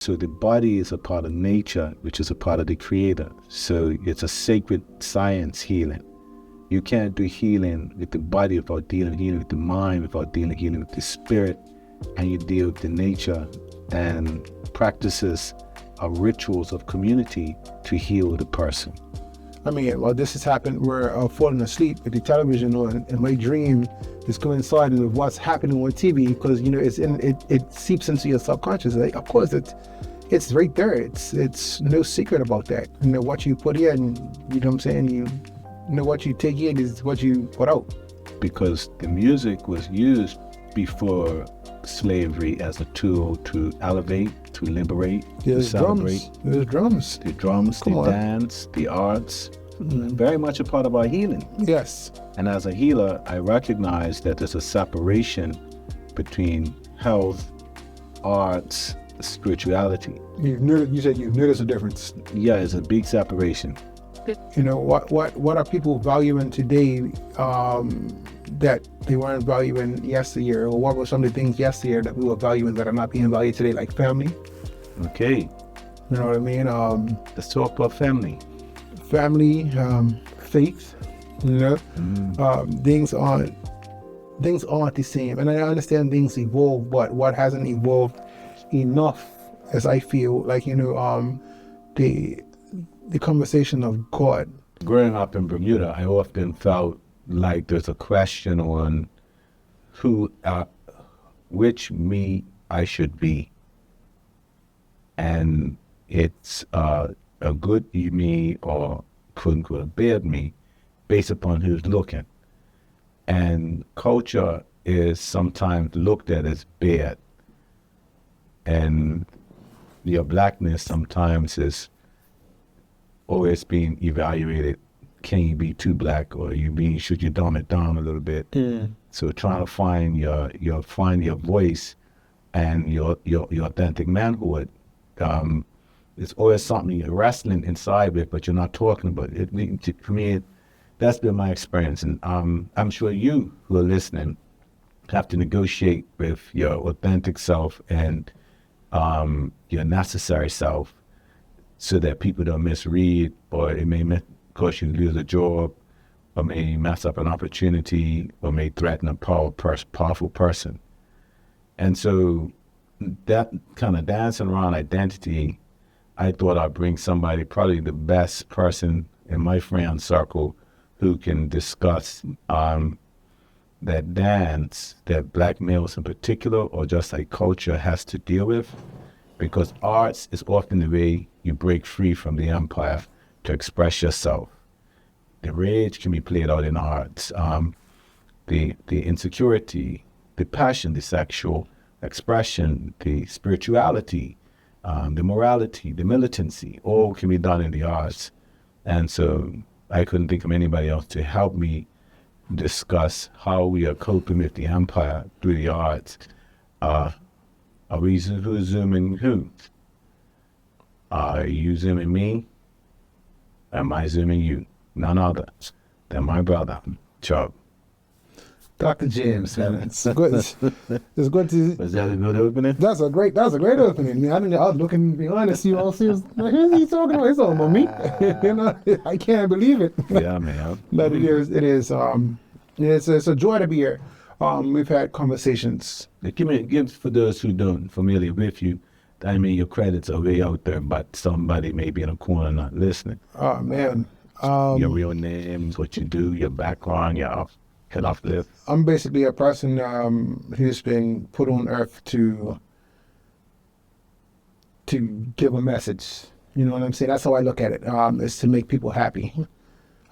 So the body is a part of nature, which is a part of the creator. So it's a sacred science, healing. You can't do healing with the body without healing with the mind, without healing with the spirit, and you deal with the nature and practices of rituals of community to heal the person. I mean, well, this has happened where I'm falling asleep with the television on, and my dream is coinciding with what's happening on TV, because it seeps into your subconscious. Like, of course, it's right there. It's no secret about that. What you put in, you know what I'm saying. What you take in is what you put out. Because the music was used before slavery as a tool to elevate, to liberate, to celebrate. There's drums. The drums, the dance, the arts, very much a part of our healing. Yes. And as a healer, I recognize that there's a separation between health, arts, spirituality. You said you've noticed a difference. Yeah, it's a big separation. What are people valuing today that they weren't valuing yesteryear? Or what were some of the things yesteryear that we were valuing that are not being valued today, like family? Okay. You know what I mean? Let's talk about family. Family, faith, things aren't the same. And I understand things evolve, but what hasn't evolved enough, as I feel, like, the conversation of God. Growing up in Bermuda, I often felt like there's a question on which me I should be. And it's a good me or quote unquote a bad me based upon who's looking. And culture is sometimes looked at as bad. And your blackness sometimes is always being evaluated. Can you be too black, or should you dumb it down a little bit? So trying to find your voice and your authentic manhood. It's always something you're wrestling inside with, but you're not talking about it. For me, that's been my experience, and I'm sure you who are listening have to negotiate with your authentic self and your necessary self, so that people don't misread, or it may cause you to lose a job, or may mess up an opportunity, or may threaten a powerful person. And so that kind of dancing around identity, I thought I'd bring somebody, probably the best person in my friend circle, who can discuss that dance that black males in particular, or just like culture, has to deal with. Because arts is often the way you break free from the empire to express yourself. The rage can be played out in arts. The insecurity, the passion, the sexual expression, the spirituality, the morality, the militancy, all can be done in the arts. And so I couldn't think of anybody else to help me discuss how we are coping with the empire through the arts. Are we zooming who? Are you zooming me? Am I zooming you? None other than my brother, Chubb. Dr. James, man. It's good. It's good to. Was that a good opening? That's a great opening. I was looking behind to see who's he talking about? He's talking about me. I can't believe it. Yeah, man. But it is. It's a joy to be here. We've had conversations. Give for those who don't familiar with you. I mean, your credits are way out there, but somebody may be in a corner not listening. Oh man. Your real name, what you do, your background, your head off lift. I'm basically a person who's been put on earth to give a message. You know what I'm saying? That's how I look at it. Is to make people happy.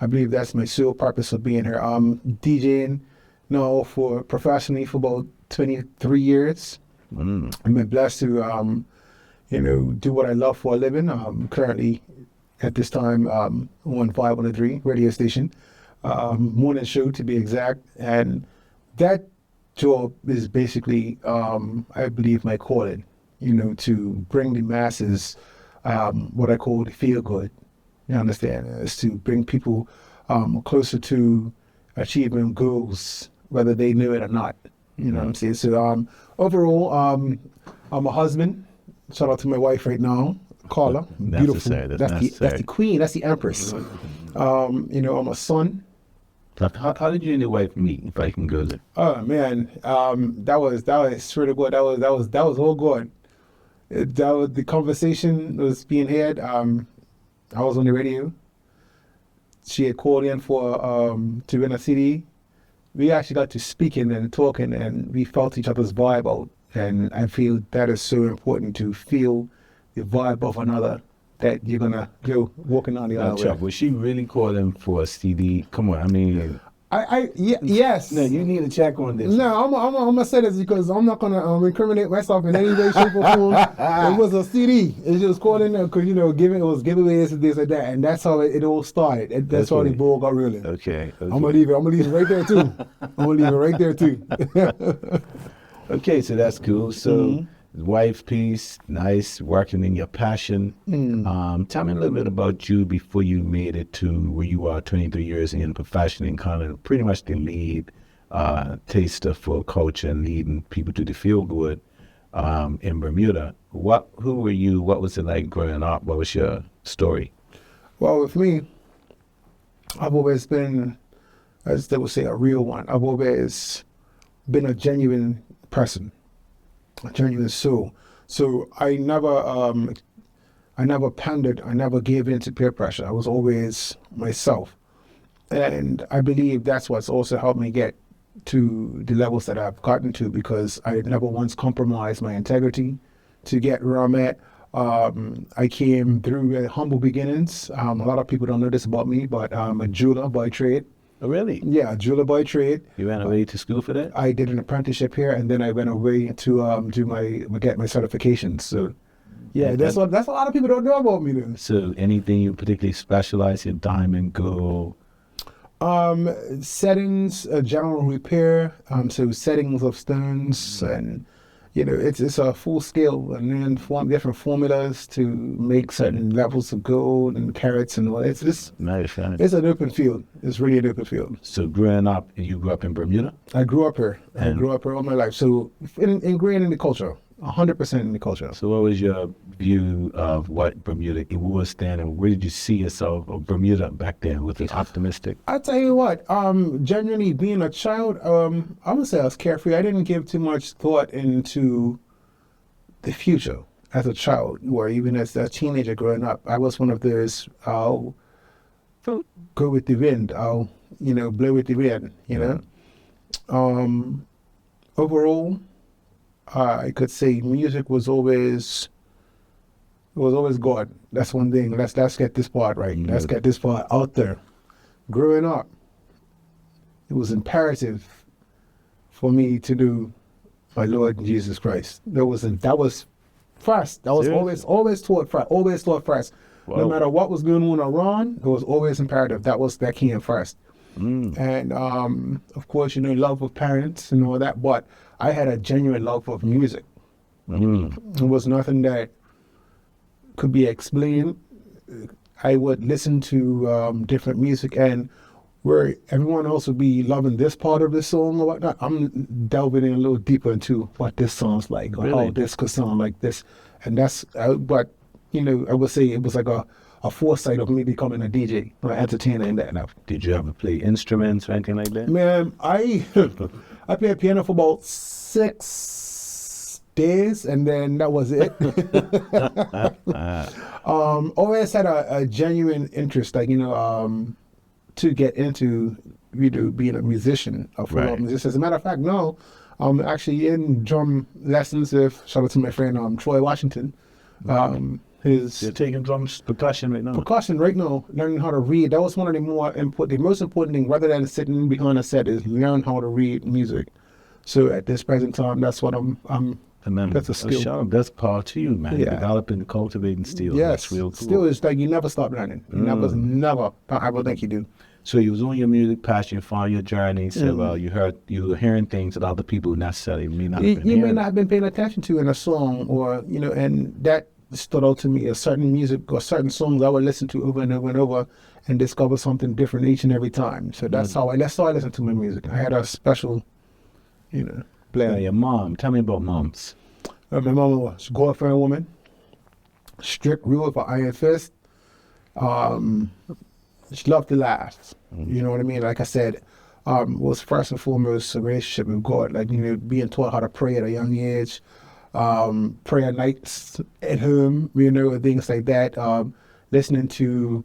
I believe that's my sole purpose of being here. DJing now professionally for about 23 years. I've been blessed to do what I love for a living. Currently at this time on 503 radio station, morning show to be exact, and that job is basically I believe my calling, to bring the masses what I call the feel good. You understand? Is to bring people closer to achieving goals, whether they knew it or not. You know what I'm saying? So overall, I'm a husband, Shout out to my wife right now, Carla. Beautiful. Necessary. That's That's necessary. the queen. That's the empress. You know, I'm a son. How did you and your wife meet? If I can go there. Oh man, that was swear to God, that was all good. The conversation was being had. I was on the radio. She had called in for to win a CD. We actually got to speaking and talking, and we felt each other's vibe out. And I feel that is so important, to feel the vibe of another that you're gonna go walking on the Now, aisle Chuck, with. was she really calling for a CD? Come on, I mean, Yes. no, you need to check on this. No, I'm gonna say this because I'm not gonna incriminate myself in any way, shape, or form. It was a CD. It just called in there because it was giveaways and this and that, and that's how it all started. That's how the ball got rolling. Okay. I'm gonna leave it right there too. Okay, so that's cool. So, wife piece, nice, working in your passion. Tell me a little bit about you before you made it to where you are 23 years in profession and kind of pretty much the lead taster for culture and leading people to the feel good in Bermuda. Who were you? What was it like growing up? What was your story? Well, with me, I've always been, as they would say, a real one. I've always been a genuine person, a genuine soul. So I never pandered. I never gave in to peer pressure. I was always myself, and I believe that's what's also helped me get to the levels that I've gotten to, because I never once compromised my integrity to get where I'm at. I came through humble beginnings. A lot of people don't know this about me, but I'm a jeweler by trade. Oh, really? Yeah, jeweler by trade. You ran away to school for that? I did an apprenticeship here, and then I went away to get my certifications. So, yeah, that's what a lot of people don't know about me. Then. So, anything you particularly specialize in? Diamond, gold? Settings, general repair. So settings of stones, and it's a full scale, and then different formulas to make certain levels of gold and carats and all. It's Nice. it's an open field. It's really an open field. So, growing up, you grew up in Bermuda? I grew up here. I grew up here all my life. So ingrained in the culture, 100% in the culture. So what was your view of what Bermuda was then, and where did you see yourself of Bermuda back then? Was it optimistic? I tell you what, genuinely being a child, I would say I was carefree. I didn't give too much thought into the future as a child, or even as a teenager growing up. I was one of those, I'll go with the wind, I'll, blow with the wind, Overall, I could say music was always God. That's one thing. Let's get this part right. Let's get this part out there. Growing up, it was imperative for me to do my Lord Jesus Christ. That was first. That was Seriously? always taught first. Whoa. No matter what was going on around, it was always imperative. That came first. And of course, love of parents and all that. But I had a genuine love of music. It was nothing that could be explained. I would listen to different music, and where everyone else would be loving this part of the song or whatnot, I'm delving in a little deeper into what this song's like, or how this could sound like this. And that's, but, I would say it was like a foresight of me becoming a DJ or entertainer in that. Did you ever play instruments or anything like that? Man, I played piano for about 6 days, and then that was it. Always had a genuine interest, to get into being a musician, a full-on musician. As a matter of fact, no, I'm actually in drum lessons with, shout out to my friend Troy Washington. You're taking drums, percussion right now? Percussion right now, learning how to read. That was one of the most important thing, rather than sitting behind a set, is learn how to read music. So at this present time, that's what that's a skill. That's part to you, man. Yeah. Developing, cultivating skill. Yes, That's real cool. still is like you never stop learning. You never. I would think you do. So you was on your music passion, you found your journey. So you were hearing things that other people necessarily may not have been You hearing. may not have been paying attention to in a song, or and that stood out to me. A certain music or certain songs I would listen to over and over and over, and discover something different each and every time. So that's how I listened to my music. I had a special, Now, your mom. Tell me about moms. my mom was a God-fearing woman. strict rule for Iron Fist. She loved to laugh. You know what I mean? Like I said, was first and foremost a relationship with God. Like, you know, being taught how to pray at a young age, prayer nights at home, you know, things like that. Listening to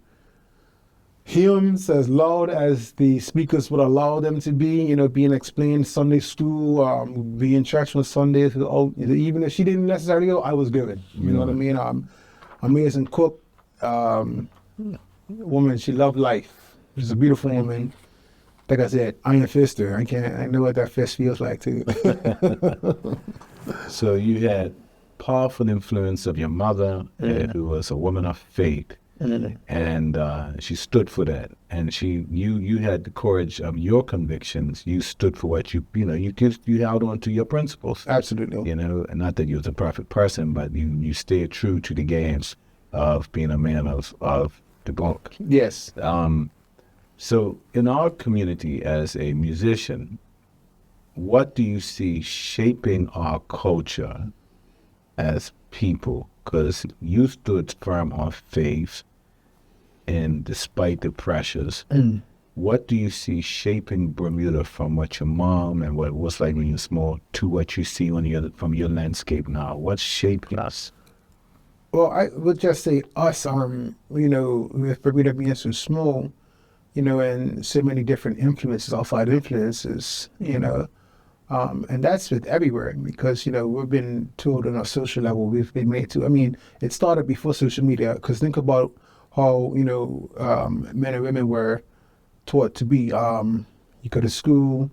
hymns as loud as the speakers would allow them to be, you know, being explained Sunday school, being church on Sundays. Oh, even if she didn't necessarily go, I was good. You know what I mean? Amazing cook, woman. She loved life. She's a beautiful woman. Like I said, Iron Fister. I know what that fist feels like too. So you had powerful influence of your mother, who was a woman of faith. And she stood for that, and you had the courage of your convictions. You stood for what you held on to your principles. Absolutely. You know, and not that you was a perfect person, but you stayed true to the games of being a man of the book. Yes. So in our community as a musician, what do you see shaping our culture as people? Because you stood firm on faith, and despite the pressures, what do you see shaping Bermuda from what your mom and what it was like when you were small to what you see from your landscape now? What's shaping us? Well, I would just say us, you know, with Bermuda being so small, you know, and so many different influences, outside influences, you know, and that's with everywhere because, you know, we've been told on a social level, we've been made to, I mean, it started before social media because think about how, you know, men and women were taught to be, you go to school,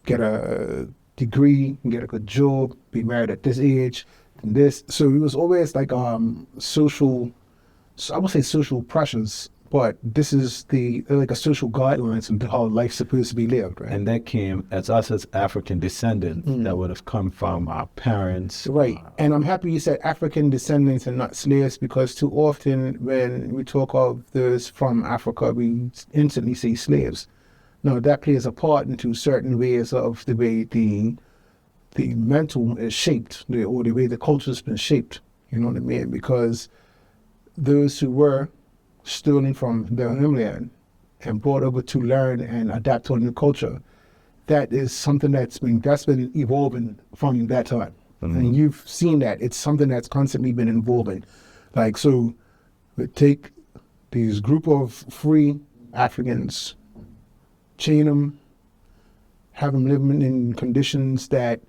get a degree, get a good job, be married at this age, and this. So it was always like social, I would say social pressures, but this is like a social guidelines of how life's supposed to be lived, right? And that came as us as African descendants that would have come from our parents. Right. And I'm happy you said African descendants and not slaves because too often when we talk of those from Africa, we instantly say slaves. No, that plays a part into certain ways of the way the mental is shaped, or the way the culture's been shaped. You know what I mean? Because those who were stolen from their homeland and brought over to learn and adapt to a new culture, that is something that's been evolving from that time. And you've seen that. It's something that's constantly been evolving. Like, so we take these group of free Africans, chain them, have them living in conditions that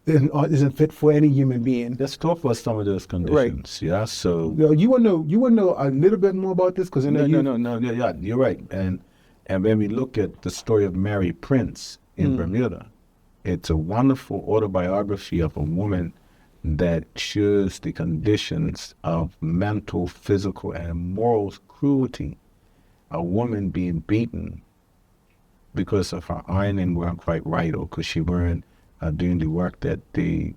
isn't fit for any human being. Let's talk about some of those conditions. Right. Yeah. So you want to know a little bit more about this because no, yeah, you're right. And when we look at the story of Mary Prince in Bermuda, it's a wonderful autobiography of a woman that shows the conditions of mental, physical, and moral cruelty. A woman being beaten because of her ironing weren't quite right, or because she weren't doing the work that the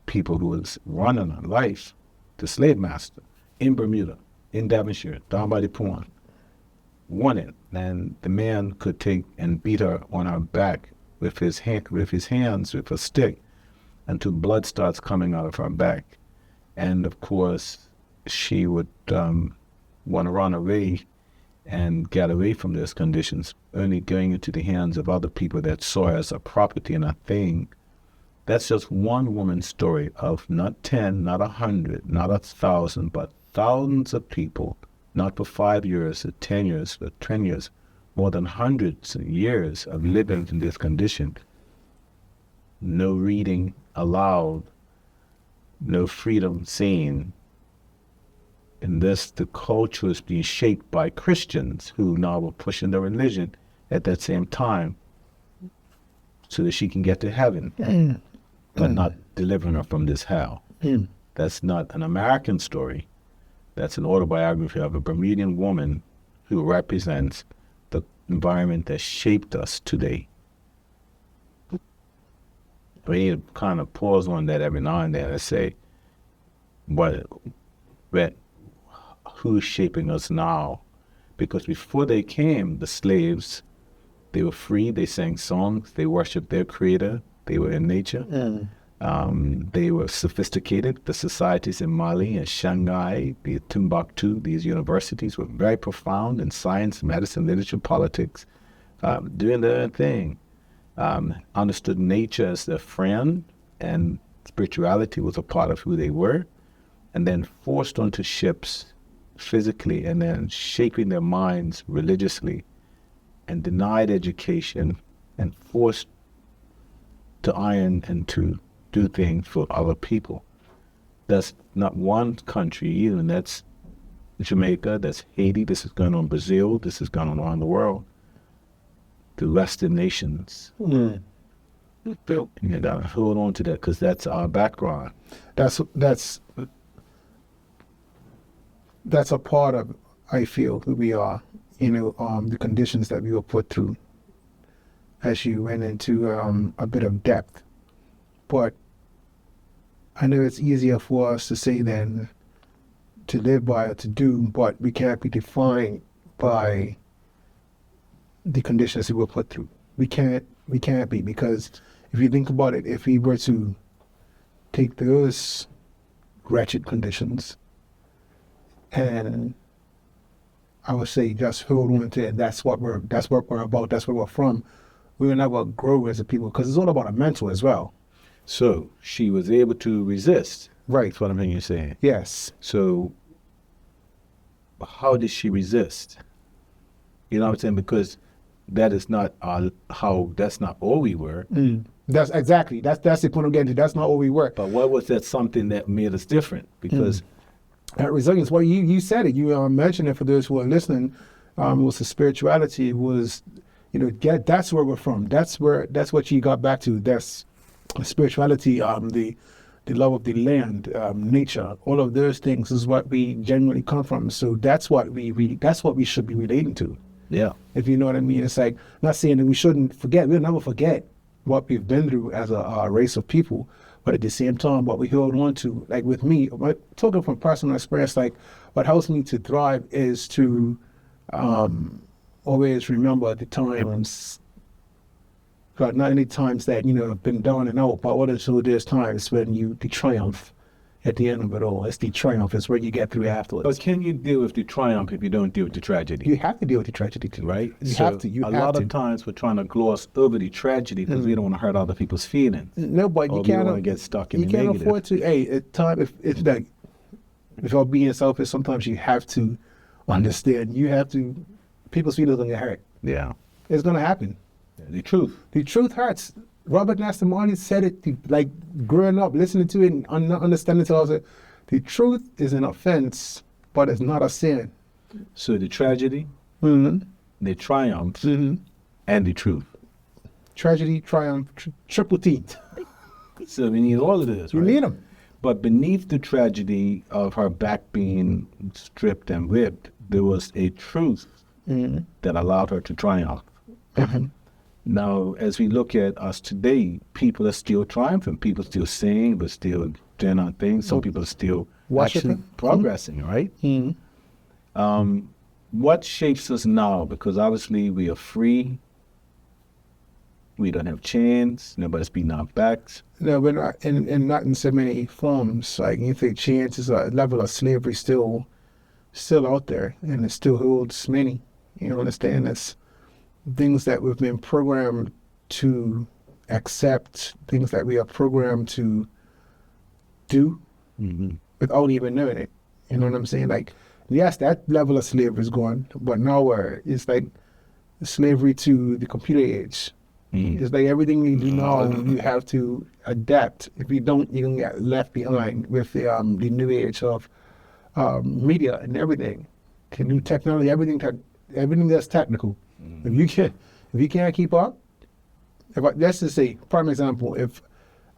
people who was running her life, the slave master in Bermuda, in Devonshire, down by the pond, wanted. And the man could take and beat her on her back with his hands, with a stick, until blood starts coming out of her back. And of course, she would want to run away and get away from those conditions, only going into the hands of other people that saw her as a property and a thing. That's just one woman's story of not 10, not 100, not 1,000, but thousands of people, not for 5 years or 10 years, but 10 years, more than hundreds of years of living in this condition. No reading allowed, no freedom seen. In this, the culture is being shaped by Christians who now were pushing their religion at that same time so that she can get to heaven, but not delivering her from this hell. That's not an American story. That's an autobiography of a Bermudian woman who represents the environment that shaped us today. We need to kind of pause on that every now and then and say, who's shaping us now? Because before they came, the slaves, they were free, they sang songs, they worshiped their creator, they were in nature. They were sophisticated. The societies in Mali and Shanghai, the Timbuktu, these universities were very profound in science, medicine, literature, politics, doing their own thing. Understood nature as their friend, and spirituality was a part of who they were, and then forced onto ships physically, and then shaping their minds religiously, and denied education, and forced to iron and to do things for other people. That's not one country either, and that's Jamaica, that's Haiti, this is going on in Brazil, this is going on around the world. The Western nations. You gotta hold on to that, because that's our background. That's a part of, I feel, who we are. The conditions that we were put through, as you went into a bit of depth. But I know it's easier for us to say than to live by or to do, but we can't be defined by the conditions we were put through. We can't be, because if you think about it, if we were to take those wretched conditions and I would say just hold on to it, that's what we're about, that's where we're from, we will never grow as a people, because it's all about a mental as well. So she was able to resist. Right. That's what I'm hearing you saying. Yes. So how did she resist? You know what I'm saying? Because that is not that's not all we were. That's exactly. That's the point I'm getting to. That's not all we were. But what was that something that made us different? Because that resilience. Well, you said it. You mentioned it for those who are listening. It was the spirituality. It was, that's where we're from. That's what you got back to. That's spirituality. The love of the land, nature. All of those things is what we genuinely come from. So that's what that's what we should be relating to. Yeah. If you know what I mean. It's like, not saying that we shouldn't forget. We'll never forget what we've been through as a race of people. But at the same time, what we hold on to, like with me, talking from personal experience, like what helps me to thrive is to always remember the times, not any times that, have been down and out, but also there's times when the triumph at the end of it all. It's the triumph. It's where you get through afterwards. But can you deal with the triumph if you don't deal with the tragedy? You have to deal with the tragedy too. Right? You have to. A lot of times we're trying to gloss over the tragedy because we don't want to hurt other people's feelings. No, but you can't want to get stuck in the negative. You can't afford to. Hey, at time if like, if you're being selfish, sometimes you have to understand. You have to. People's feelings are gonna hurt. Yeah, it's gonna happen. The truth. The truth hurts. Robert Nesta Marley said it, like growing up, listening to it and not understanding it. Also, the truth is an offense, but it's not a sin. So the tragedy, the triumph, and the truth. Tragedy, triumph, triple T. So we need all of this, right? You need them. But beneath the tragedy of her back being stripped and whipped, there was a truth that allowed her to triumph. Now, as we look at us today, people are still triumphant. People still sing, but still doing our things. Some people are still actually progressing, right? What shapes us now? Because obviously we are free. We don't have chains. Nobody's beating our backs. No, we're not, and not in so many forms. Like, you think chains is a level of slavery still out there, and it still holds many. You understand? That's things that we've been programmed to accept, things that we are programmed to do without even knowing it. You know what I'm saying? Like, yes, that level of slavery is gone, but now it's like slavery to the computer age. It's like everything you do now, you have to adapt. If you don't, you're going to get left behind with the new age of media and everything. The new technology, everything that's technical. If you can't keep up, let's just say, prime example, if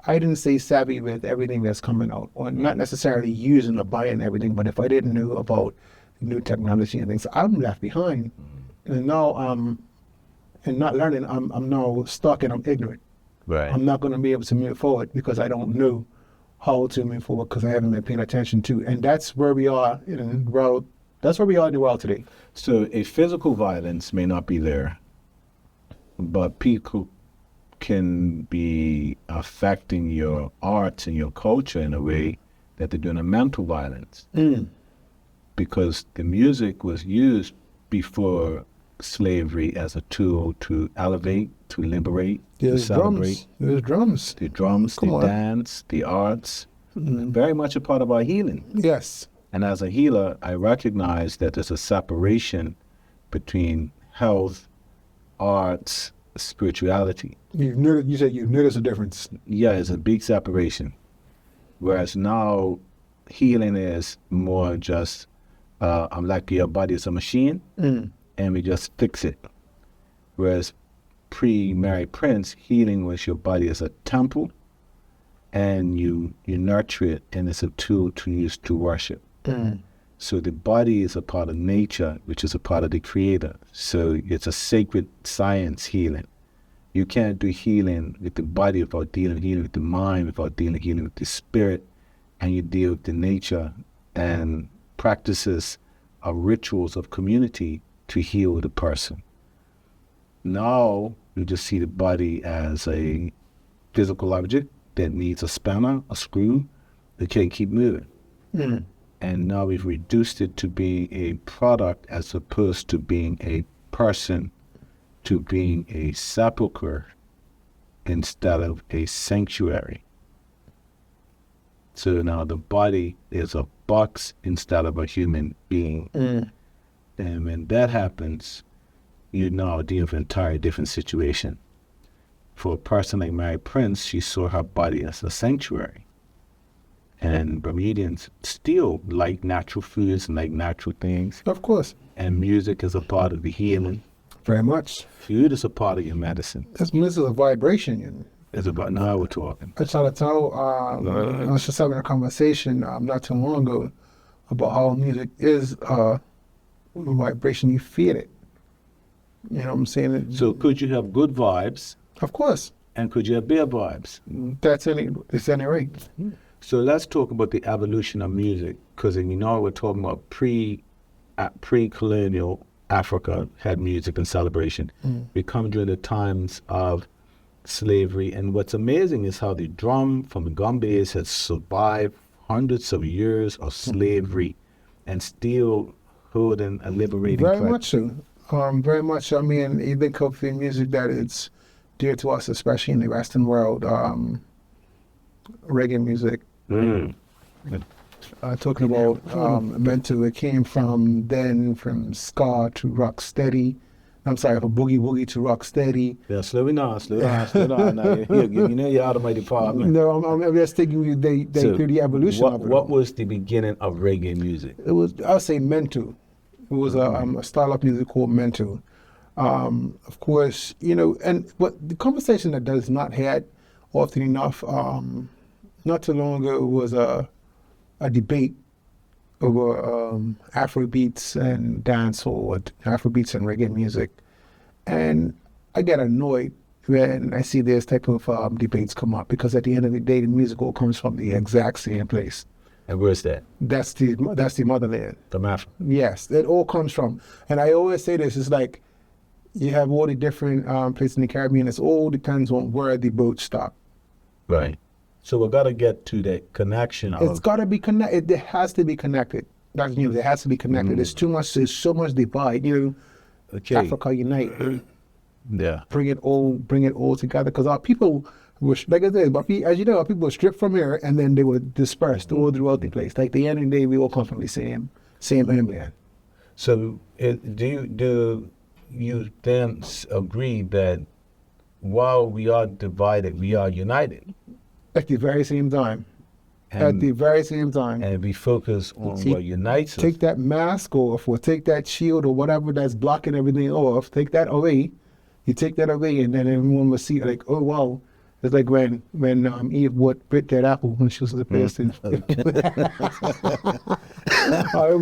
I didn't stay savvy with everything that's coming out, or not necessarily using or buying everything, but if I didn't know about new technology and things, I'm left behind. And now and not learning, I'm now stuck and I'm ignorant. Right. I'm not going to be able to move forward because I don't know how to move forward because I haven't been paying attention to. And that's where we are in the world. That's where we are in the world today. So a physical violence may not be there, but people can be affecting your arts and your culture in a way that they're doing a mental violence. Because the music was used before slavery as a tool to elevate, to liberate, to celebrate. There's drums. The drums, the dance, the arts, very much a part of our healing. Yes. And as a healer, I recognize that there's a separation between health, arts, spirituality. You said you noticed a difference. Yeah, it's a big separation. Whereas now, healing is more just, I'm like your body is a machine, and we just fix it. Whereas pre-Mary Prince, healing was your body as a temple, and you nurture it, and it's a tool to use to worship. So the body is a part of nature, which is a part of the Creator. So it's a sacred science healing. You can't do healing with the body without healing with the mind, without healing with the spirit, and you deal with the nature and practices of rituals of community to heal the person. Now you just see the body as a physical object that needs a spanner, a screw, that can't keep moving. And now we've reduced it to be a product as opposed to being a person, to being a sepulcher instead of a sanctuary. So now the body is a box instead of a human being. And when that happens, you now deal with an entirely different situation. For a person like Mary Prince, she saw her body as a sanctuary. And Bermudians still like natural foods and like natural things. Of course. And music is a part of the healing. Very much. Food is a part of your medicine. This is a vibration. It's about now we're talking. I try to tell, I was just having a conversation not too long ago about how music is a vibration. You feel it. You know what I'm saying? So could you have good vibes? Of course. And could you have bad vibes? It's any rate. So let's talk about the evolution of music, because we're talking about pre-colonial Africa had music and celebration. We come during the times of slavery, and what's amazing is how the drum from the Gombe's has survived hundreds of years of slavery and still holding a liberating Very much so. Very much. I mean, you think of the music that is dear to us, especially in the Western world, reggae music. Talking about mental, it came from ska to rock steady. I'm sorry, from boogie woogie to rock steady. Yeah, slow down. Now, you're out of my department. No, I'm just taking you through the evolution of it. What was the beginning of reggae music? It was, I would say, mental. It was a style of music called mental. Of course, but the conversation that does not had often enough, not too long ago, was a debate over Afrobeats and dancehall, Afrobeats and reggae music. And I get annoyed when I see this type of debates come up, because at the end of the day, the music all comes from the exact same place. And where's that? That's the motherland. From Africa. Yes, it all comes from. And I always say this, it's like you have all the different places in the Caribbean. It all depends on where the boat stop. Right. So we've got to get to that connection. It's got to be connected. It has to be connected. That's it has to be connected. There's so much divide. Okay. Africa unite. Yeah. Bring it all together. Because our people were, like I said, but as you know, our people were stripped from here and then they were dispersed all throughout the place. Like at the end of the day, we all come from the same homeland. So do you then agree that while we are divided, we are united? At the very same time. And we focus on what unites us. Take that mask off, or take that shield or whatever that's blocking everything off. Take that away. You take that away, and then everyone will see like, oh wow. It's like when Eve bit that apple when she was the person. I'm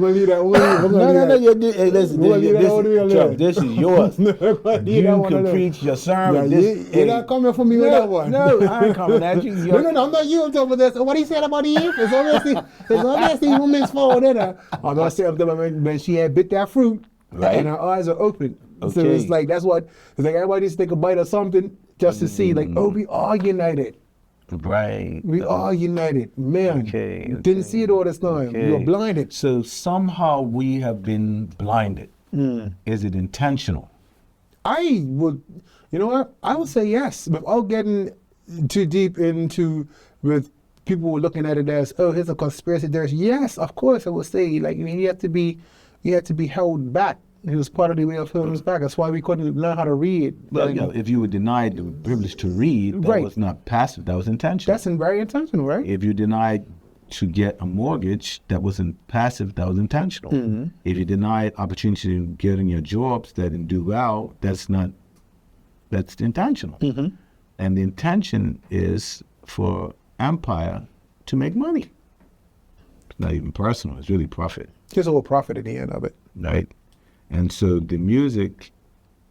gonna leave that one. No, this is yours. You can preach your sermon. You're not coming for me with that one. No, I ain't coming at you. No, I'm not you. I'm talking about this. What he said about Eve, it's obviously woman's fault. I'm not saying when she had bit that fruit, right, and her eyes are open. Okay. So it's like that's what it's like. Everybody needs to take a bite of something. just to see, like, oh, we are united. Right. We are united. Man, didn't see it all this time. You were blinded. So somehow we have been blinded. Is it intentional? I would, you know what? I would say yes, without getting too deep into with people looking at it as, oh, here's a conspiracy theory. Yes, of course, I would say, like, I mean, you have to be held back. It was part of the way of holding us back. That's why we couldn't learn how to read. Well, if you were denied the privilege to read, that was not passive, that was intentional. That's very intentional, right? If you denied to get a mortgage, that wasn't passive, that was intentional. If you denied opportunity to getting your jobs that didn't do well, that's intentional. And the intention is for empire to make money. It's not even personal, it's really profit. There's all profit at the end of it. Right. And so the music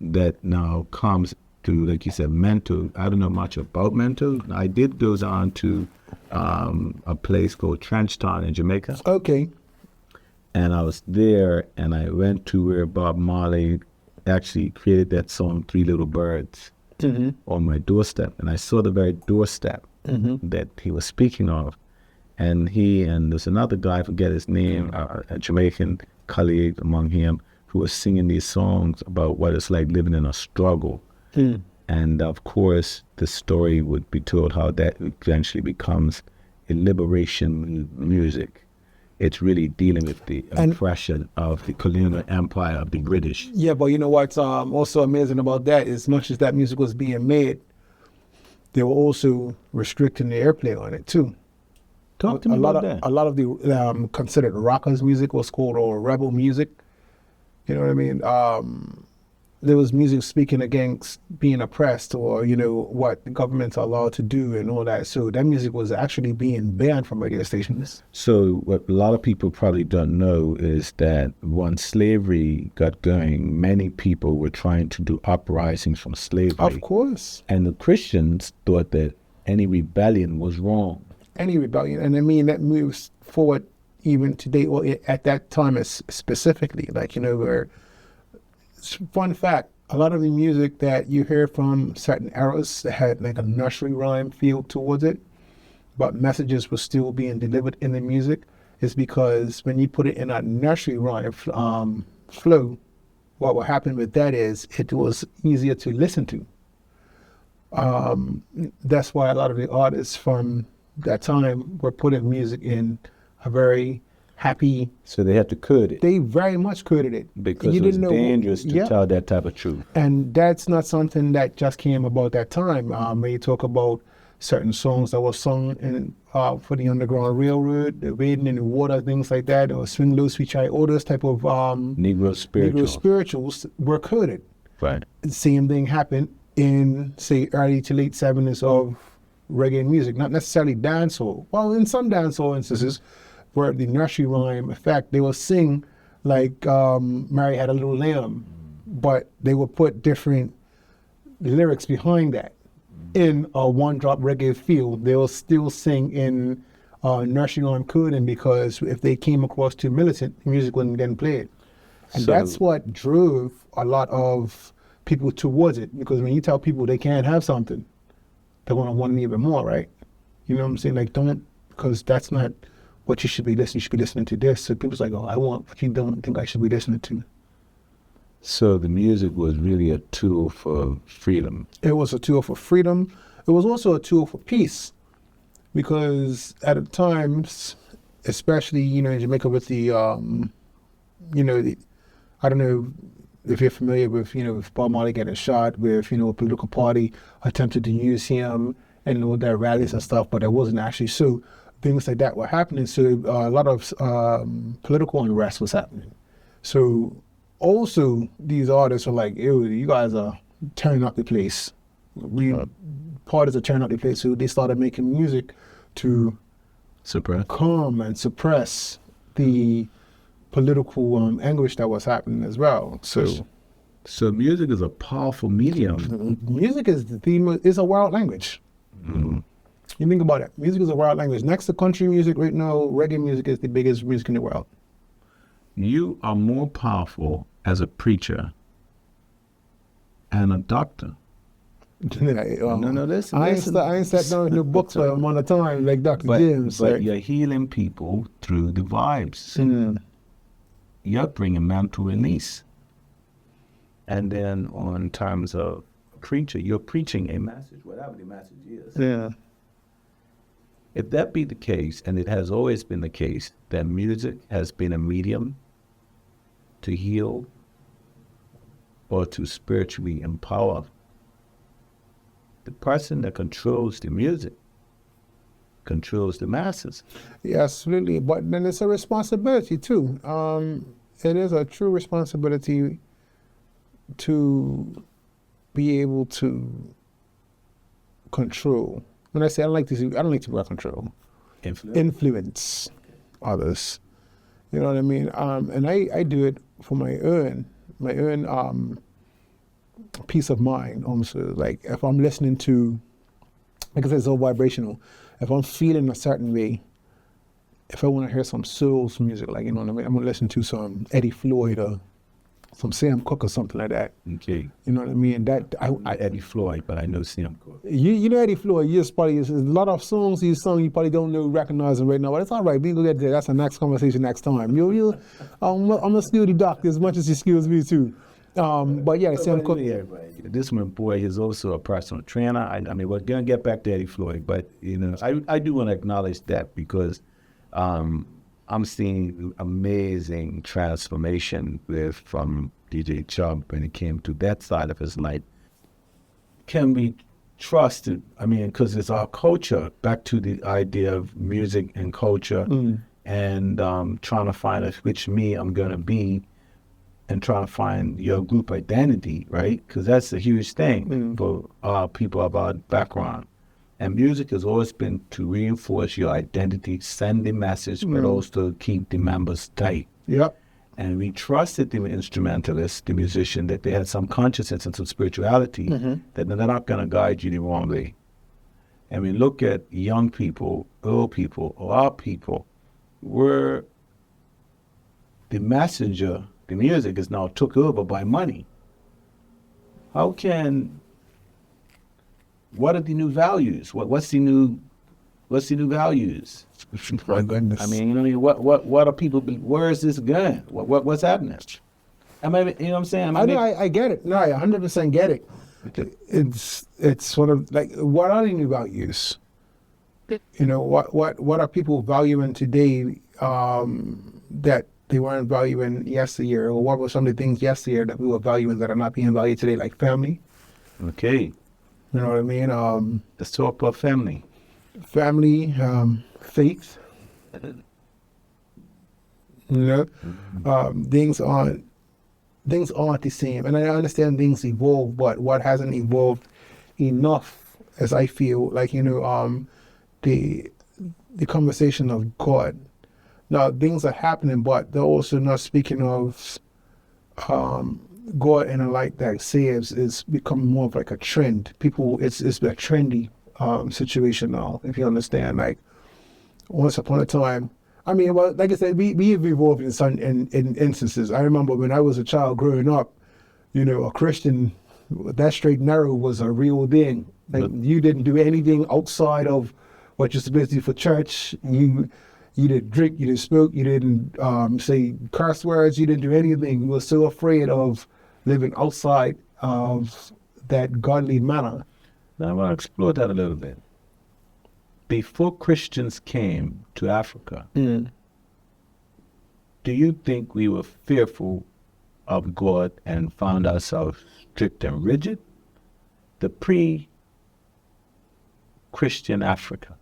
that now comes through, like you said, mental, I don't know much about mental. I did go on to a place called Trenchtown in Jamaica. Okay. And I was there, and I went to where Bob Marley actually created that song, Three Little Birds, on my doorstep. And I saw the very doorstep that he was speaking of. And he and there's another guy, I forget his name, a Jamaican colleague among him, who was singing these songs about what it's like living in a struggle. And of course, the story would be told how that eventually becomes a liberation music. It's really dealing with the oppression of the colonial empire of the British. Yeah, but you know what's also amazing about that is, as much as that music was being made, they were also restricting the airplay on it too. Talk to me about that. A lot of the considered rockers music was called or rebel music. You know what I mean? There was music speaking against being oppressed, or, you know, what the governments are allowed to do and all that. So that music was actually being banned from radio stations. So what a lot of people probably don't know is that once slavery got going, many people were trying to do uprisings from slavery. Of course. And the Christians thought that any rebellion was wrong. Any rebellion. And I mean, that moves forward even today, or at that time specifically. Like, you know, where, fun fact, a lot of the music that you hear from certain eras had like a nursery rhyme feel towards it, but messages were still being delivered in the music, is because when you put it in a nursery rhyme flow, what will happen with that is it was easier to listen to. That's why a lot of the artists from that time were putting music in a very happy. So they had to code it. They very much coded it. Because it was dangerous to tell that type of truth. And that's not something that just came about that time. When you talk about certain songs that were sung in, for the Underground Railroad, the Wading in the Water, things like that, or Swing Low, Sweet Child, all those type of Negro spirituals were coded. Right. The same thing happened in, say, early to late 70s of reggae music, not necessarily dancehall. Well, in some dancehall instances, where the nursery rhyme effect, they will sing like Mary Had a Little Lamb, but they will put different lyrics behind that. In a one-drop reggae feel, they will still sing in nursery rhyme coding, because if they came across too militant, the music wouldn't get played. And that's what drove a lot of people towards it, because when you tell people they can't have something, they're going to want it even more, right? You know what I'm saying? Like, don't, because that's not what you should be listening. You should be listening to this. So people's like, oh, I want what you don't think I should be listening to. So the music was really a tool for freedom. It was a tool for freedom. It was also a tool for peace, because at the times, especially, you know, in Jamaica with the, you know, I don't know if you're familiar with, you know, with Bob Marley getting shot, with, you know, a political party attempted to use him and all their rallies and stuff, but it wasn't actually so. Things like that were happening. So a lot of political unrest was happening. So also these artists are like, ew, you guys are turning up the place. Parties are turning up the place. So they started making music to calm and suppress the political anguish that was happening as well. So music is a powerful medium. Music is is a world language. Mm-hmm. You think about it. Music is a world language. Next to country music right now, reggae music is the biggest music in the world. You are more powerful as a preacher and a doctor No, listen, I listen. ain't sat down in the books for a amount of time like Dr. James. But Right? you're healing people through the vibes. Mm. You're bringing mental release. And then on terms of preacher, you're preaching a message, whatever the message is. Yeah. If that be the case, and it has always been the case, that music has been a medium to heal or to spiritually empower, the person that controls the music controls the masses. Yes, really. But then it's a responsibility too. It is a true responsibility to be able to control. When I say I don't like to work control. Influence others. You know what I mean? And I do it for my own peace of mind. Almost like if I'm listening to, like I said, it's all vibrational. If I'm feeling a certain way, if I want to hear some soul music, like, you know what I mean, I'm gonna listen to some Eddie Floyd or some Sam Cooke or something like that. Okay. You know what I mean? That I Eddie Floyd, but I know Sam Cooke. you know Eddie Floyd. You just probably, there's a lot of songs he's sung you probably don't know, recognize them right now. But it's all right. We can get there. That's our next conversation next time. I'm gonna excuse the doctor as much as he excuse me too. But yeah, Sam Cooke. This one boy is also a personal trainer. I mean, we're gonna get back to Eddie Floyd, but you know, I do want to acknowledge that because I'm seeing amazing transformation from DJ Chubb when it came to that side of his life. Can be trusted. I mean, because it's our culture. Back to the idea of music and culture, and trying to find which me I'm gonna be, and trying to find your group identity, right? Because that's a huge thing for people of our background. And music has always been to reinforce your identity, send the message, but also keep the members tight. Yep. And we trusted the instrumentalist, the musician, that they had some consciousness and some spirituality, that they're not going to guide you the wrong way. And we look at young people, old people, or our people, where the messenger, the music is now took over by money. What are the new values? What's the new values? My goodness. I mean, what are people? Where is this going? What's happening? I mean, you know what I'm saying? I get it. No, I 100% get it. It's sort of like, what are the new values? You know, what are people valuing today that they weren't valuing yesteryear, or what were some of the things yesteryear that we were valuing that are not being valued today, like family? Okay. You know what I mean? Let's talk about family. Family, faith. You know, things aren't the same, and I understand things evolve, but what hasn't evolved enough, as I feel, like, you know, the conversation of God. Now things are happening, but they're also not speaking of God in a light that saves. Is becoming more of like a trend. People, it's a trendy situation now, if you understand. Like, once upon a time, I mean, well, like I said, we've evolved in some in instances. I remember when I was a child growing up, you know, a Christian, that straight and narrow was a real thing. Like, you didn't do anything outside of what you're supposed to do for church. You didn't drink, you didn't smoke, you didn't say curse words, you didn't do anything. You were so afraid of living outside of that godly manner. Now I want to explore that a little bit. Before Christians came to Africa, do you think we were fearful of God and found ourselves strict and rigid? The pre-Christian Africa.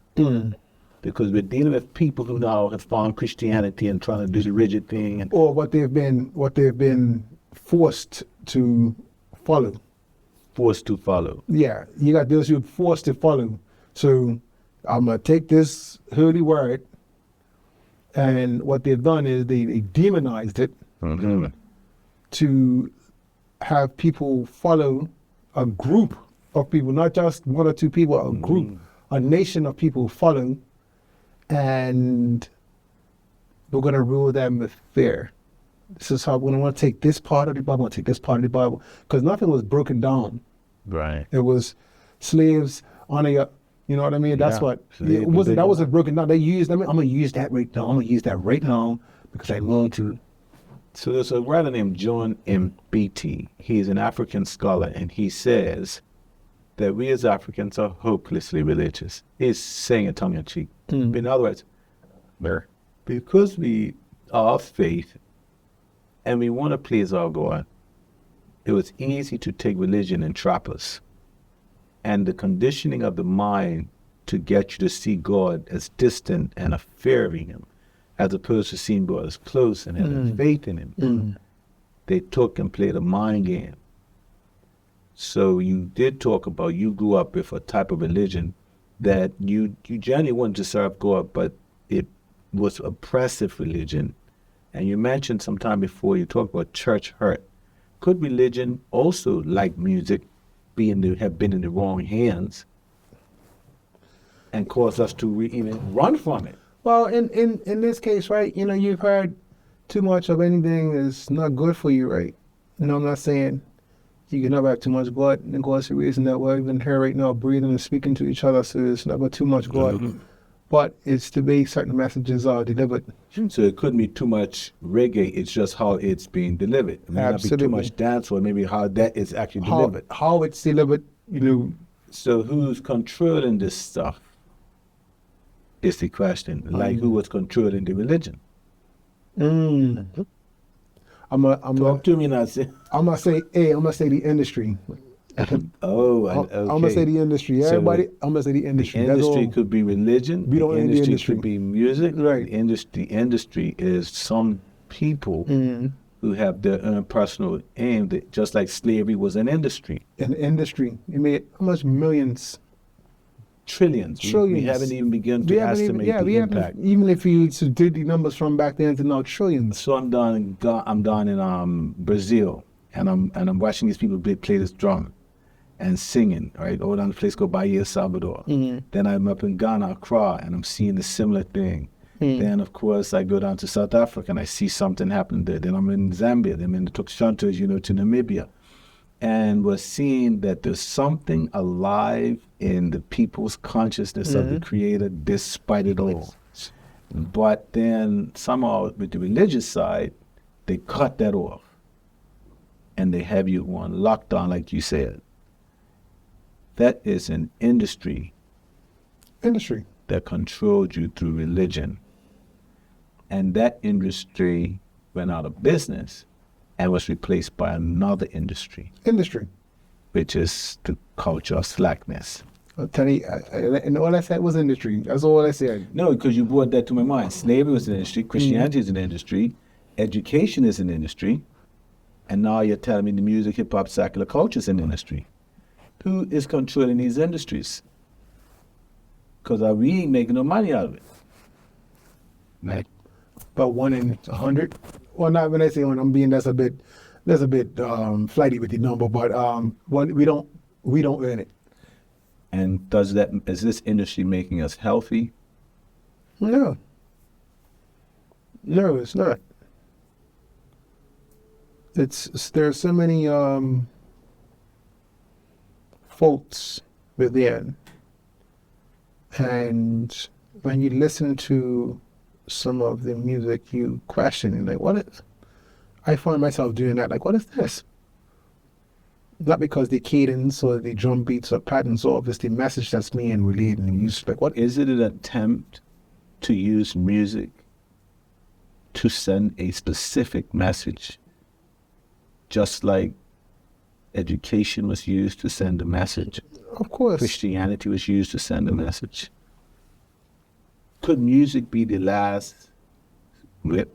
Because we're dealing with people who now have found Christianity and trying to do the rigid thing, or what they've been forced to follow. Forced to follow. Yeah, you got those who are forced to follow. So I'm gonna take this holy word, and what they've done is they demonized it to have people follow a group of people, not just one or two people, a group, a nation of people follow. And we're going to rule them with fear. This is how we're going to want to take this part of the Bible, take this part of the Bible, because nothing was broken down. Right. It was slaves honor your, you know what I mean? That's Yeah. what, So they- it wasn't, they- that wasn't broken down. They used, I mean, I'm going to use that right now. I'm going to use that right now because I want to. So there's a writer named John M. Beatty. He's an African scholar, and he says that we as Africans are hopelessly religious. He's saying it tongue in cheek. In other words, because we are of faith and we want to please our God, it was easy to take religion and trap us. And the conditioning of the mind to get you to see God as distant and fearing him, as opposed to seeing God as close and having faith in him. They took and played a mind game. So you did talk about you grew up with a type of religion that you generally wanted to serve God, but it was oppressive religion. And you mentioned sometime before, you talked about church hurt. Could religion also, like music, have been in the wrong hands and cause us to even run from it? Well, in this case, right, you know, you've heard too much of anything is not good for you, right? You know, I'm not saying you can never have too much God, and God's the reason that we're even here right now, breathing and speaking to each other, so it's never too much God. But it's the way certain messages are delivered. So it couldn't be too much reggae, it's just how it's being delivered. It may not be too Absolutely. much dance, or maybe how that is actually delivered. How it's delivered, you know. So who's controlling this stuff is the question. Like who was controlling the religion? I'm Talk to me now. I'm gonna say the industry. Okay. I'm gonna say the industry. So Everybody, I'm gonna say the industry. The That's industry all. could be religion. We don't the end the industry industry. could be music. Right. The industry is some people who have their own personal aim. That just like slavery was an industry. An industry. You made how much millions? Trillions. Trillions. We haven't even begun to estimate the impact. Even if you did the numbers from back then to now, trillions. So I'm down in Brazil, and I'm watching these people play this drum and singing, right? All down the place called Bahia, El Salvador. Then I'm up in Ghana, Accra, and I'm seeing a similar thing. Then, of course, I go down to South Africa, and I see something happening there. Then I'm in Zambia. Then I'm in the Tukshantas, to Namibia. And we're seeing that there's something alive in the people's consciousness of the Creator despite it all. But then somehow with the religious side, they cut that off. And they have you on lockdown, like you said. That is an industry that controlled you through religion. And that industry went out of business and was replaced by another industry, which is the culture of slackness. I'll tell you, and all I said was industry. That's all I said. No, because you brought that to my mind. Slavery was an industry, Christianity is an industry, education is an industry, and now you're telling me the music, hip hop, secular culture is an industry. Who is controlling these industries? Because we ain't making no money out of it. Like about 1 in 100. Well, not when I say one, that's a bit flighty with the number, but we don't earn it. And is this industry making us healthy? No, it's not. There's so many faults within, and when you listen to some of the music, you question and like, what is? I find myself doing that. Like, what is this? Not because the cadence or the drum beats or patterns off, it's the message that's being relayed, and you just like, what is it? An attempt to use music to send a specific message, just like education was used to send a message? Of course. Christianity was used to send a message. Could music be the last whip?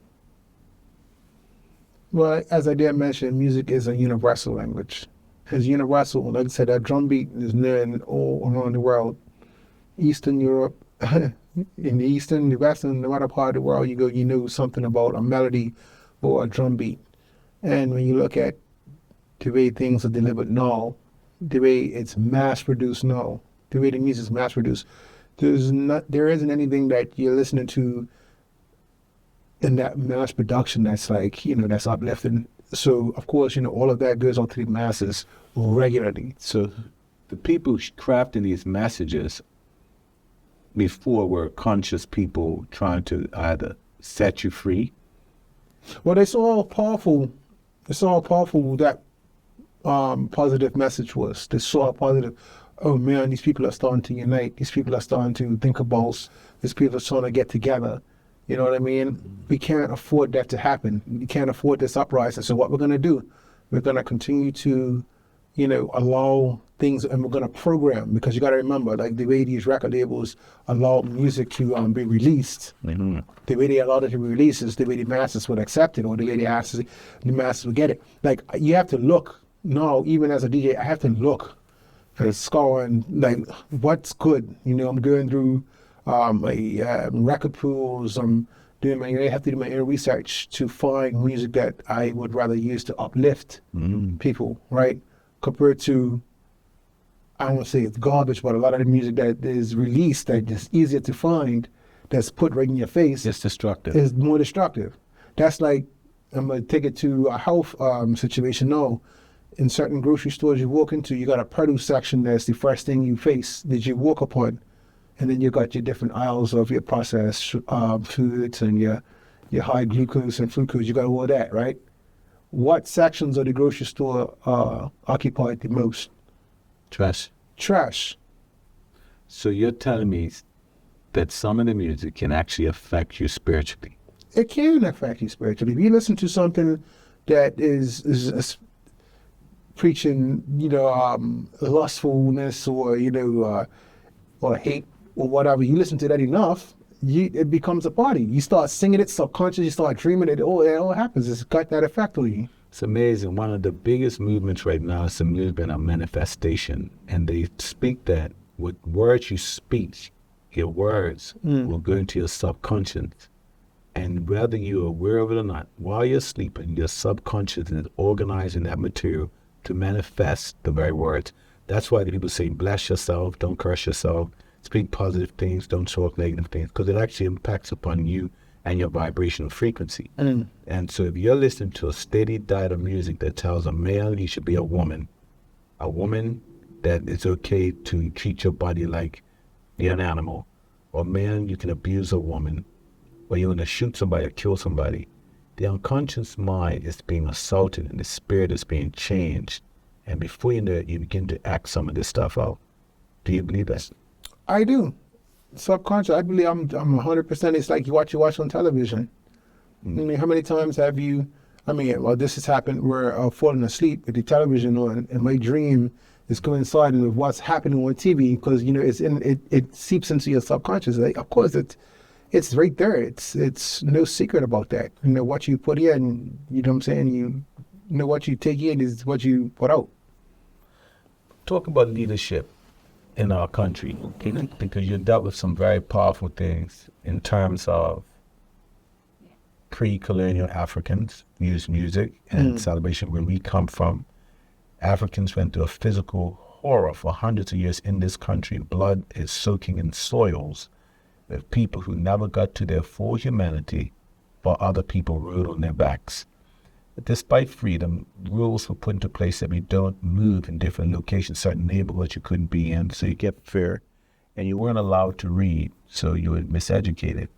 Well, as I did mention, music is a universal language. It's universal. Like I said, that drum beat is known all around the world. Eastern Europe, in the Eastern, the Western, no matter part of the world you go, you know something about a melody or a drum beat. And when you look at the way things are delivered now, the way it's mass-produced now, the way the music is mass-produced, there isn't anything that you're listening to in that mass production that's like, that's uplifting. So, of course, all of that goes on to the masses regularly. So the people crafting these messages before were conscious people trying to either set you free. Well, they saw how powerful that positive message was. They saw how positive. Oh man, these people are starting to unite. These people are starting to think about. These people are trying to get together. You know what I mean? We can't afford that to happen. We can't afford this uprising. So what we're going to do, we're going to continue to, allow things, and we're going to program, because you got to remember, like the way these record labels allow music to be released, the way they allowed it to be released is the way the masses would accept it, or the way the masses would get it. Like, you have to look now, even as a DJ, I have to look at a score and like, what's good? I'm going through record pools. I have to do my own research to find music that I would rather use to uplift people, right? Compared to, I don't want to say it's garbage, but a lot of the music that is released that is easier to find, that's put right in your face, It's destructive. is more destructive. That's like, I'm going to take it to a health situation now. In certain grocery stores you walk into, you got a produce section that's the first thing you face, that you walk upon. And then you got your different aisles of your processed foods and your high glucose and fructose. You got all that, right? What sections of the grocery store occupied the most? Trash. Trash. So you're telling me that some of the music can actually affect you spiritually? It can affect you spiritually. If you listen to something that is preaching, lustfulness or hate or whatever, you listen to that enough, it becomes a party. You start singing it subconscious, you start dreaming it. It all happens. It's got that effect on you. It's amazing. One of the biggest movements right now is the movement of manifestation. And they speak that with words you speak, your words will go into your subconscious. And whether you're aware of it or not, while you're sleeping, your subconscious is organizing that material to manifest the very words. That's why the people say, bless yourself, don't curse yourself, speak positive things, don't talk negative things, because it actually impacts upon you and your vibrational frequency. And so if you're listening to a steady diet of music that tells a male he should be a woman that it's okay to treat your body like you're an animal, or man, you can abuse a woman, or you're going to shoot somebody or kill somebody, the unconscious mind is being assaulted and the spirit is being changed. And before you know it, you begin to act some of this stuff out. Do you believe that? I do. Subconscious. I believe I'm 100%. It's like what you watch on television. I mean, how many times have you, this has happened where I've fallen asleep with the television on and my dream is coinciding with what's happening on TV, because, it seeps into your subconscious. Like, of course, it's right there. It's no secret about that. What you put in, you know what I'm saying? What you take in is what you put out. Talk about leadership in our country, because you dealt with some very powerful things in terms of pre-colonial Africans use music and celebration. Where we come from, Africans went through a physical horror for hundreds of years in this country. Blood is soaking in soils with people who never got to their full humanity, while other people rode on their backs. Despite freedom, rules were put into place that we don't move in different locations, certain neighborhoods you couldn't be in, so you get fear. And you weren't allowed to read, so you were miseducated.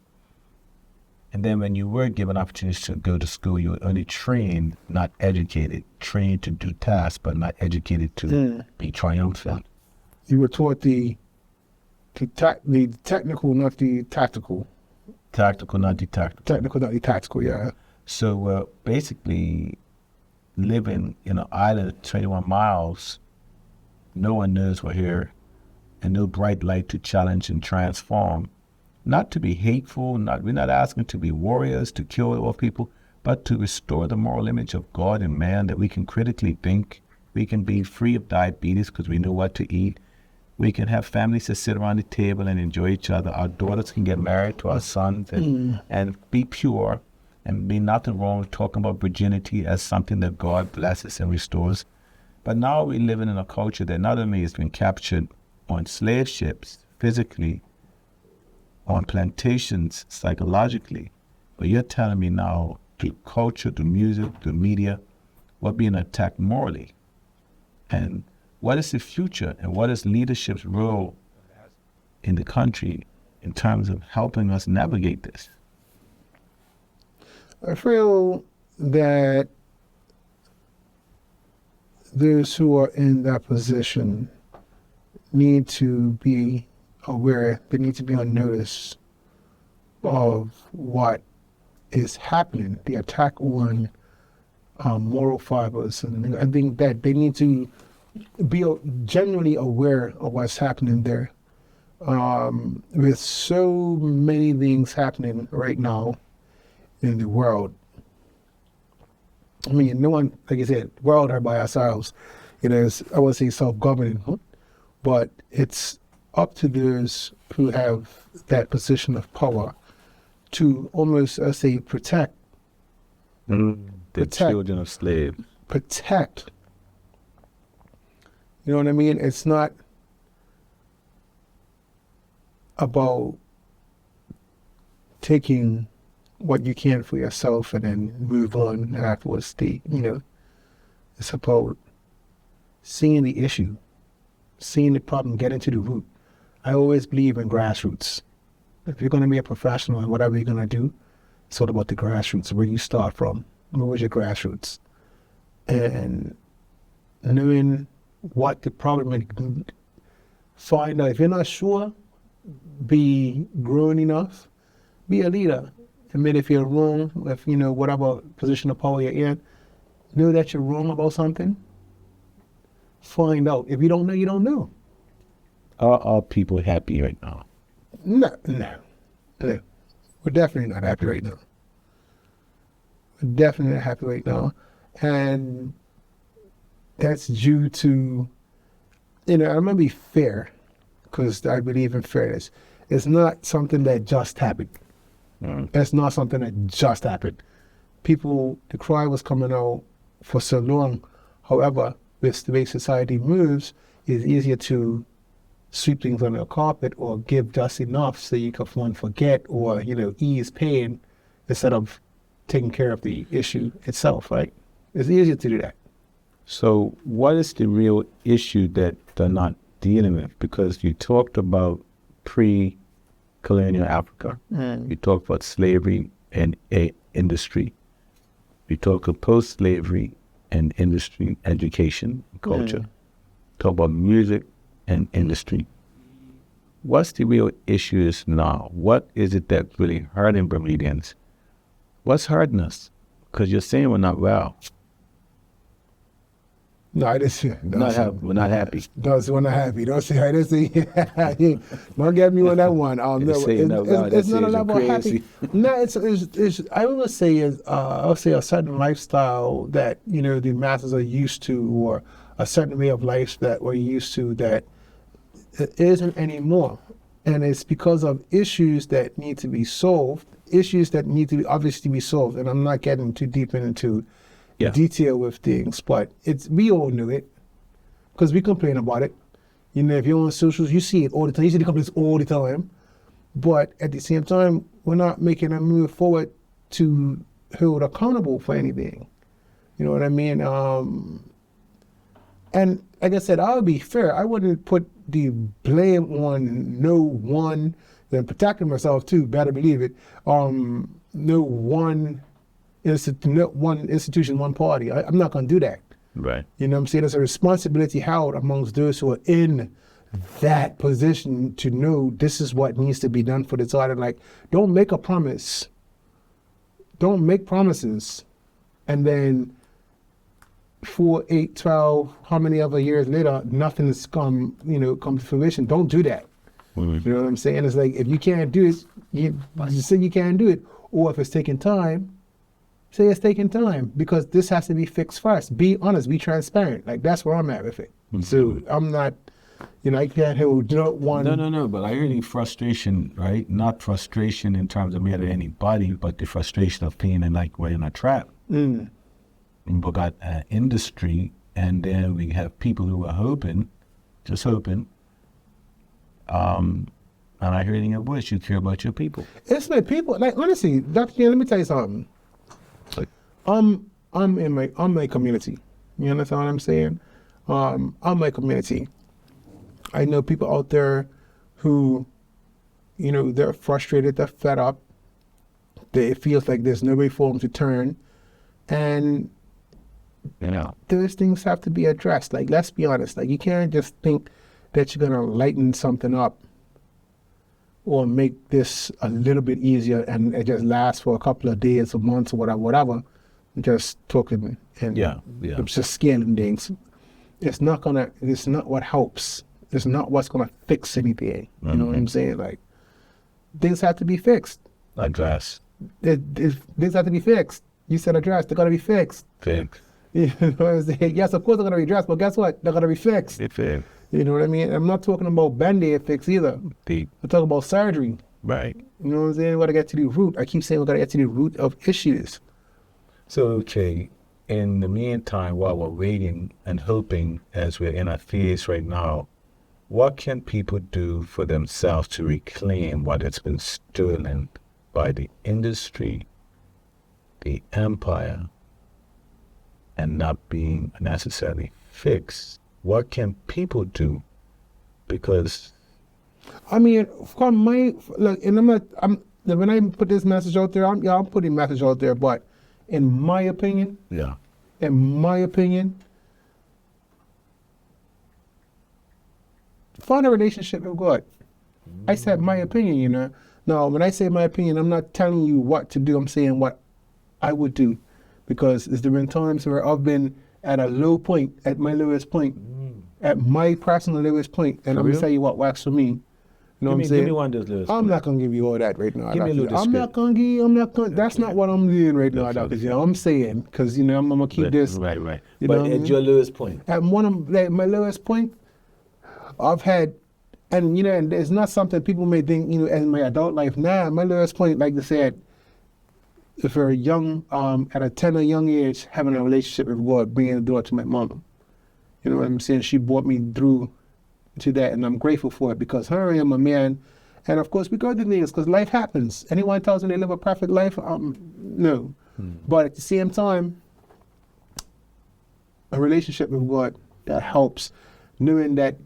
And then when you were given opportunities to go to school, you were only trained, not educated, trained to do tasks, but not educated to be triumphant. You were taught the technical, not the tactical. Tactical, not the tactical. Technical, not the tactical, yeah. So basically, living in an island of 21 miles, no one knows we're here, and no bright light to challenge and transform. Not to be hateful, we're not asking to be warriors, to kill all people, but to restore the moral image of God and man, that we can critically think, we can be free of diabetes because we know what to eat. We can have families that sit around the table and enjoy each other. Our daughters can get married to our sons and be pure. And be nothing wrong with talking about virginity as something that God blesses and restores. But now we're living in a culture that not only has been captured on slave ships physically, on plantations psychologically, but you're telling me now through culture, through music, through media, we're being attacked morally. And what is the future and what is leadership's role in the country in terms of helping us navigate this? I feel that those who are in that position need to be aware, they need to be on notice of what is happening, the attack on moral fibers. And I think that they need to be genuinely aware of what's happening there. With so many things happening right now in the world. I mean, no one, like I said, we're all there by ourselves. I would say self-governing, but it's up to those who have that position of power to almost, I say, protect. The children of slaves. Protect. You know what I mean? It's not about taking what you can for yourself and then move on afterwards. It's about seeing the issue, seeing the problem, getting to the root. I always believe in grassroots. If you're going to be a professional in whatever you're going to do, it's all about the grassroots, where you start from. What was your grassroots? And knowing what the problem is, find out. If you're not sure, be grown enough, be a leader. Admit if you're wrong, if whatever position of power you're in, know that you're wrong about something. Find out. If you don't know, you don't know. Are people happy right now? No. We're definitely not happy right now. We're definitely not happy right now. And that's due to, I'm going to be fair, because I believe in fairness. It's not something that just happened. It's not something that just happened. The cry was coming out for so long. However, with the way society moves, it's easier to sweep things under the carpet or give just enough so you can forget or, ease pain instead of taking care of the issue itself, right? It's easier to do that. So what is the real issue that they're not dealing with? Because you talked about pre-colonial Africa. You talked about slavery and industry. You talk of post-slavery and industry, education, culture. Talk about music and industry. What's the real issues now? What is it that's really hurting Bermudians? What's hurting us? Because you're saying we're not well. No, I didn't say we're not happy. No, we're not happy. Don't say I didn't say. Don't get me on that one. It's not about happy. No, it's. I would say I'll say a certain lifestyle that the masses are used to, or a certain way of life that we're used to that it isn't anymore, and it's because of issues that need to be solved. Issues that need to obviously be solved, and I'm not getting too deep into detail with things, but we all knew it because we complain about it. If you're on socials, you see it all the time. You see the complaints all the time, but at the same time, we're not making a move forward to hold accountable for anything. You know what I mean? And like I said, I'll be fair. I wouldn't put the blame on no one. Then protecting myself too. Better believe it. No one institution, one party. I'm not going to do that. Right. You know what I'm saying? There's a responsibility held amongst those who are in that position to know this is what needs to be done for the side. And don't make a promise. Don't make promises. And then 4, 8, 12, how many other years later, nothing's come to fruition. Don't do that. Mm-hmm. You know what I'm saying? It's like, if you can't do it, you say you can't do it. Or if it's taking time, say it's taking time, because this has to be fixed first. Be honest, be transparent. That's where I'm at with it. Mm-hmm. So I'm not, I can't hold one. No, but I hear the frustration, right? Not frustration in terms of matter anybody, but the frustration of feeling like we're in a trap. We got an industry, and then we have people who are just hoping. And I hear in your voice, you care about your people. It's my people. Honestly, Dr. King, let me tell you something. I'm in my community. You understand what I'm saying? on my community. I know people out there who, you know, they're frustrated, they're fed up. It feels like there's no way for them to turn. And those things have to be addressed. Like, let's be honest. Like, you can't just think that you're going to lighten something up or make this a little bit easier and it just lasts for a couple of days or months or whatever. Just talking and just scaling things. It's not what helps. It's not what's gonna fix anything. You know what I'm saying? Like, things have to be fixed. Address. Things have to be fixed. You said address. They're gonna be fixed. Fix. You know what I'm saying? Yes, of course they're gonna be addressed, but guess what? They're gonna be fixed. They fix. You know what I mean? I'm not talking about Band-Aid fix either. I'm talking about surgery. Right. You know what I'm saying? We gotta get to the root. I keep saying we gotta get to the root of issues. So, okay, in the meantime, while we're waiting and hoping as we're in a phase right now, what can people do for themselves to reclaim what has been stolen by the industry, the empire, and not being necessarily fixed? What can people do? Because I mean, from my look, and when I put this message out there, I'm putting message out there, but in my opinion, find a relationship with God. I said my opinion, you know. Now, when I say my opinion, I'm not telling you what to do. I'm saying what I would do, because there's been times where I've been at a low point, at my lowest point, at my personal lowest point, and I'm gonna tell you what works for me. You know what I'm saying? Give me one of those lowest I'm not gonna give you all that right now. Give me a little I'm not gonna. That's not what I'm doing right now, Doctor. You know, I'm saying, because you know I'm gonna keep this. Right. You But know at your lowest point. At one of my lowest point, I've had, and you know, and it's not something people may think, you know, in my adult life. Nah, my lowest point, like I said, if you're young, at a tender young age, having a relationship with God, bringing the door to my mama. You know what I'm saying? She brought me through to that, and I'm grateful for it, because her and my man, and of course we go through things because life happens. Anyone tells me they live a perfect life, no. But at the same time, a relationship with God that helps, knowing that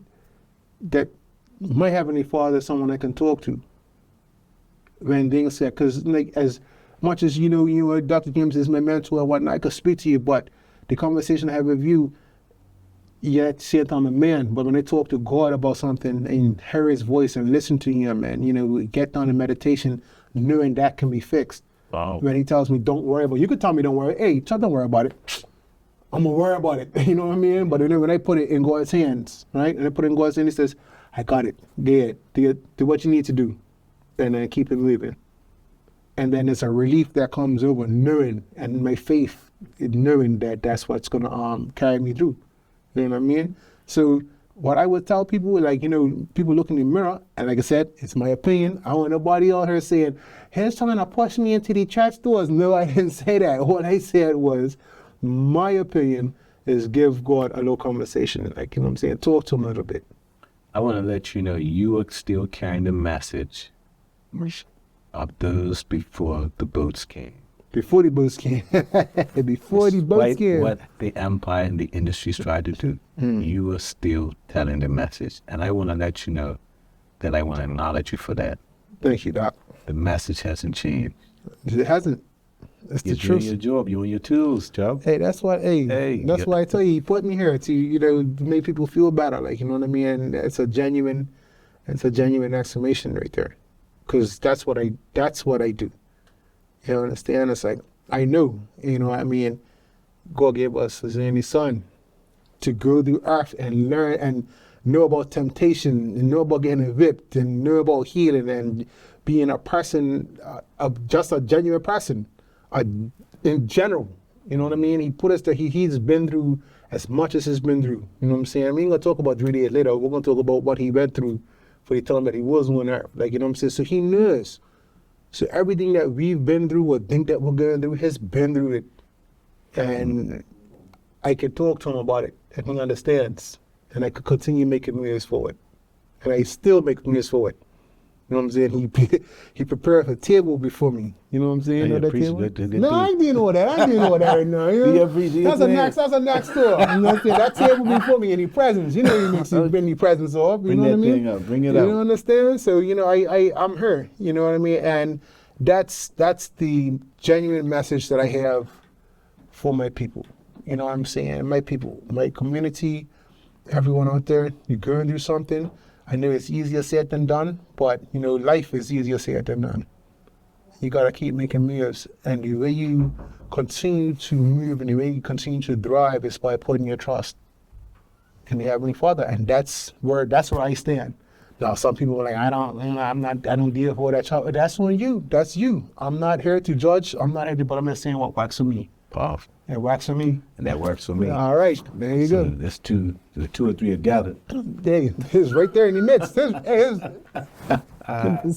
my Heavenly Father is someone I can talk to when things said, because like as much as you know, Dr. James is my mentor and whatnot, I could speak to you, but the conversation I have with you, yet say I'm a man, but when I talk to God about something and hear his voice and listen to him and, you know, get down in meditation, knowing that can be fixed. Wow. When he tells me, don't worry about it, you could tell me don't worry. Hey, don't worry about it. I'm going to worry about it. You know what I mean? But when I put it in God's hands, right? And I put it in God's hands, he says, I got it. Good. Do what you need to do. And then keep it moving. And then there's a relief that comes over knowing, and my faith in knowing that that's what's going to carry me through. You know what I mean? So what I would tell people, like, you know, people look in the mirror, and like I said, it's my opinion. I don't want nobody out here saying, he's trying to push me into the church doors. No, I didn't say that. What I said was, my opinion is give God a little conversation. Like, you know what I'm saying? Talk to him a little bit. I want to let you know you are still carrying the message of those before the boats came. Before the boats came. Before the boats came. What the empire and the industries tried to do, you are still telling the message. And I want to let you know that I want to acknowledge you for that. Thank you, Doc. The message hasn't changed. It hasn't. It's the truth. You're doing your job. You're on your tools, Joe. Hey, that's what. That's why I tell you, he put me here to, you know, make people feel better. Like, you know what I mean? And it's a genuine exclamation right there, because that's what I do. You understand? It's like, I know, you know what I mean? God gave us his only son to go through earth and learn and know about temptation and know about getting whipped and know about healing and being a person, just a genuine person, in general. You know what I mean? He put us there. He's been through as much as he's been through. You know what I'm saying? I mean, we're going to talk about 3 days later. We're going to talk about what he went through for the time that he was on earth. Like, you know what I'm saying? So he knows. So everything that we've been through or think that we're going through, he's been through it. And I can talk to him about it, and he understands. And I could continue making moves forward. And I still make moves forward. You know what I'm saying? He prepared a table before me. You know what I'm saying? Hey, You know that appreciate table? that. No, I ain't doing all that. I ain't doing all that right now. You know? That's a next tour. You know what I'm saying? That table before me, any presents. You know you make some bring any presents off. You Bring know that what I mean? thing up. Bring it You up. know understand? So, you know, I'm her. You know what I mean? And that's the genuine message that I have for my people. You know what I'm saying? My people, my community, everyone out there, you're going through something. I know it's easier said than done, but, you know, life is easier said than done. You got to keep making moves. And the way you continue to move and the way you continue to thrive is by putting your trust in the Heavenly Father. And that's where I stand. Now, some people are like, I don't deal with all that child. That's on you. That's you. I'm not here to judge. I'm not here but I'm just saying what works for me. Powerful. It works for me. And that works for me. All right. There you So go. that's two or three are gathered. Hey, it's right there in the midst. It's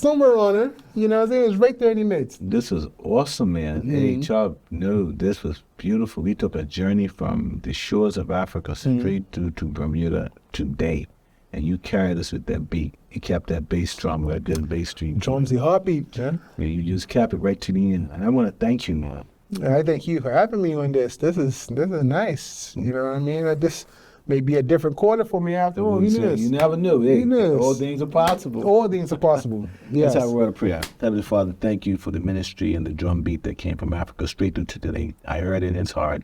somewhere on it. You know what I'm saying? It's right there in the midst. This was awesome, man. Hey, y'all know this was beautiful. We took a journey from the shores of Africa straight to Bermuda today. And you carried us with that beat. You kept that bass drum with a good bass stream. Drums the heartbeat, man. Yeah, you just kept it right to the end. And I want to thank you, man. I thank you for having me on this. This is nice. You know what I mean? This may be a different quarter for me after all. Who knows? You never knew. Hey, Who knows? all things are possible. All things are possible. Yes. Let's have a word of prayer. Heavenly Father, thank you for the ministry and the drum beat that came from Africa straight through to today. I heard it in its heart.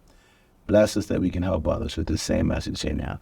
Bless us that we can help others with the same message here now.